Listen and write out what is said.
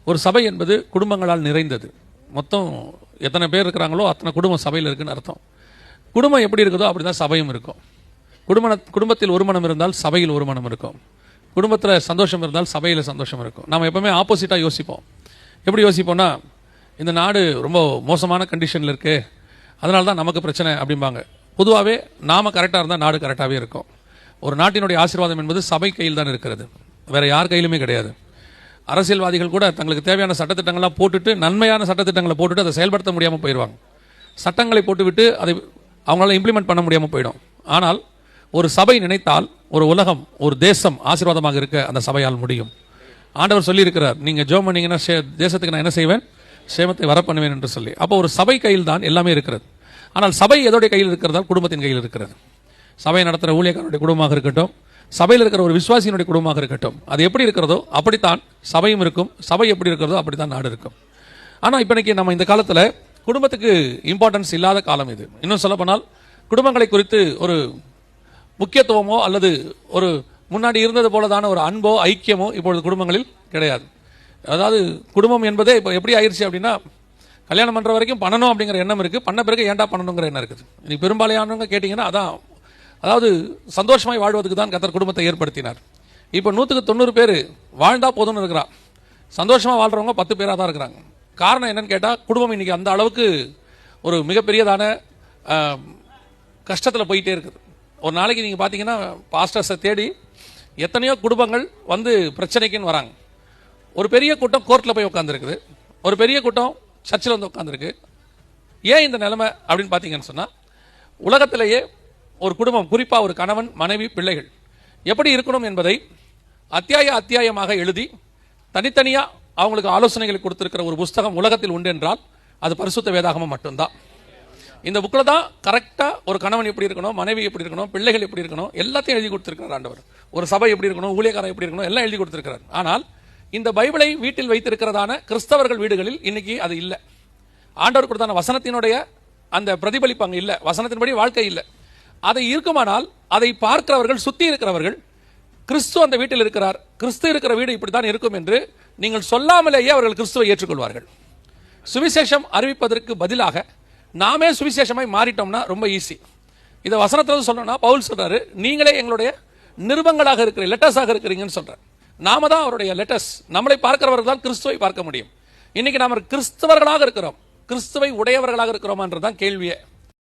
ஒரு சபை என்பது குடும்பங்களால் நிறைந்தது. மொத்தம் எத்தனை பேர் இருக்கிறாங்களோ அத்தனை குடும்பம் சபையில் இருக்குன்னு அர்த்தம். குடும்பம் எப்படி இருக்குதோ அப்படி தான் சபையும் இருக்கும். குடும்பத்தில் ஒரு மனம் இருந்தால் சபையில் ஒரு மனம் இருக்கும். குடும்பத்தில் சந்தோஷம் இருந்தால் சபையில் சந்தோஷம் இருக்கும். நம்ம எப்பவுமே ஆப்போசிட்டாக யோசிப்போம். எப்படி யோசிப்போம்னா, இந்த நாடு ரொம்ப மோசமான கண்டிஷனில் இருக்குது, அதனால தான் நமக்கு பிரச்சனை அப்படிம்பாங்க. பொதுவாகவே நாம் கரெக்டாக இருந்தால் நாடு கரெக்டாகவே இருக்கும். ஒரு நாட்டினுடைய ஆசீர்வாதம் என்பது சபை கையில் தான் இருக்கிறது, வேறு யார் கையிலுமே கிடையாது. அரசியல்வாதிகள் கூட தங்களுக்கு தேவையான சட்டத்திட்டங்கள்லாம் போட்டுட்டு, நன்மையான சட்டத்திட்டங்களை போட்டுட்டு அதை செயல்படுத்த முடியாமல் போயிடுவாங்க. சட்டங்களை போட்டுவிட்டு அதை அவங்களால இம்ப்ளிமெண்ட் பண்ண முடியாமல் போயிடும். ஆனால் ஒரு சபை நினைத்தால் ஒரு உலகம், ஒரு தேசம் ஆசீர்வாதமாக இருக்க அந்த சபையால் முடியும். ஆண்டவர் சொல்லியிருக்கிறார், நீங்கள் ஜெபம் பண்ணீங்கன்னா தேசத்துக்கு நான் என்ன செய்வேன், சேமத்தை வர பண்ணுவேன் என்று சொல்லி. அப்போ ஒரு சபை கையில் தான் எல்லாமே இருக்கிறது. ஆனால் சபை எதோடைய கையில் இருக்கிறதால் குடும்பத்தின் கையில் இருக்கிறது. சபையை நடத்துகிற ஊழியக்காரனுடைய குடும்பமாக இருக்கட்டும், சபையில் இருக்கிற ஒரு விசுவாசியினுடைய குடும்பமாக இருக்கட்டும், அது எப்படி இருக்கிறதோ அப்படித்தான் சபையும் இருக்கும். சபை எப்படி இருக்கிறதோ அப்படித்தான் நாடு இருக்கும். ஆனால் இப்போ இன்னைக்கு நம்ம இந்த காலத்தில் குடும்பத்துக்கு இம்பார்ட்டன்ஸ் இல்லாத காலம் இது. இன்னும் சொல்ல போனால் குடும்பங்களை குறித்து ஒரு முக்கியத்துவமோ அல்லது ஒரு முன்னாடி இருந்தது போலதான ஒரு அன்போ ஐக்கியமோ இப்பொழுது குடும்பங்களில் கிடையாது. அதாவது குடும்பம் என்பதே இப்போ எப்படி ஆயிடுச்சு அப்படின்னா, கல்யாணம் பண்ணுற வரைக்கும் பண்ணணும் அப்படிங்கிற எண்ணம் இருக்குது, பண்ண பிறகு ஏன்டா பண்ணணுங்கிற எண்ணம் இருக்குது. இன்னைக்கு பெரும்பாலானவங்க கேட்டிங்கன்னா அதான், அதாவது சந்தோஷமாய் வாழ்வதற்கு தான் கர்த்தர் குடும்பத்தை ஏற்படுத்தினார். இப்போ 100க்கு 90 பேர் வாழ்ந்தா போதும்னு இருக்கிறான். சந்தோஷமாக வாழ்கிறவங்க 10 பேராக தான் இருக்கிறாங்க. காரணம் என்னன்னு கேட்டால், குடும்பம் இன்னைக்கு அந்த அளவுக்கு ஒரு மிகப்பெரியதான கஷ்டத்தில் போயிட்டே இருக்குது. ஒரு நாளைக்கு நீங்கள் பார்த்தீங்கன்னா பாஸ்டர்ஸை தேடி எத்தனையோ குடும்பங்கள் வந்து பிரச்சனைக்குன்னு வராங்க. ஒரு பெரிய கூட்டம் கோர்ட்டில் போய் உட்காந்துருக்குது, ஒரு பெரிய கூட்டம் சர்ச்சில் வந்து உட்காந்துருக்கு. ஏன் இந்த நிலைமை அப்படின்னு பார்த்தீங்கன்னு சொன்னால், உலகத்திலேயே ஒரு குடும்பம், குறிப்பாக ஒரு கணவன் மனைவி பிள்ளைகள் எப்படி இருக்கணும் என்பதை அத்தியாயமாக எழுதி தனித்தனியாக அவங்களுக்கு ஆலோசனைகளை கொடுத்திருக்கிற ஒரு புஸ்தகம் உலகத்தில் உண்டு என்றால் அது பரிசுத்த வேதாகமம் மட்டும்தான். இந்த புக்கில் தான் கரெக்டாக ஒரு கணவன் எப்படி இருக்கணும், மனைவி எப்படி இருக்கணும், பிள்ளைகள் எப்படி இருக்கணும், எல்லாத்தையும் எழுதி கொடுத்திருக்கிறார் ஆண்டவர். ஒரு சபை எப்படி இருக்கணும், ஊழியக்காரன் எப்படி இருக்கணும், எல்லாம் எழுதி கொடுத்திருக்கிறார். ஆனால் இந்த பைபிளை வீட்டில் வைத்திருக்கிறதான கிறிஸ்தவர்கள் வீடுகளில் இன்னைக்கு அது இல்லை. ஆண்டவர் கொடுத்தான வசனத்தினுடைய அந்த பிரதிபலிப்பு அங்கே இல்லை, வசனத்தின்படி வாழ்க்கை இல்லை. அதை இருக்குமானால் அதை பார்க்கிறவர்கள், சுற்றி இருக்கிறவர்கள், கிறிஸ்து அந்த வீட்டில் இருக்கிறார், கிறிஸ்து இருக்கிற வீடு இப்படித்தான் இருக்கும் என்று நீங்கள் சொல்லாமலேயே அவர்கள் கிறிஸ்துவை ஏற்றுக்கொள்வார்கள். சுவிசேஷம் அறிவிப்பதற்கு பதிலாக நாமே சுவிசேஷமாய் மாறிட்டோம்னா ரொம்ப ஈஸி. இதை வசனத்தில் சொல்லணும்னா பவுல் சொல்றாரு, நீங்களே எங்களுடைய நிருபங்களாக இருக்கிற லெட்டர்ஸாக இருக்கிறீங்கன்னு சொல்றாரு. நாம தான் அவருடைய லெட்டர்ஸ். நம்மளை பார்க்கிறவர்கள் தான் கிறிஸ்துவை பார்க்க முடியும். இன்னைக்கு நாம கிறிஸ்தவர்களாக இருக்கிறோம், கிறிஸ்துவை உடையவர்களாக இருக்கிறோமான்றதுதான் கேள்வியே.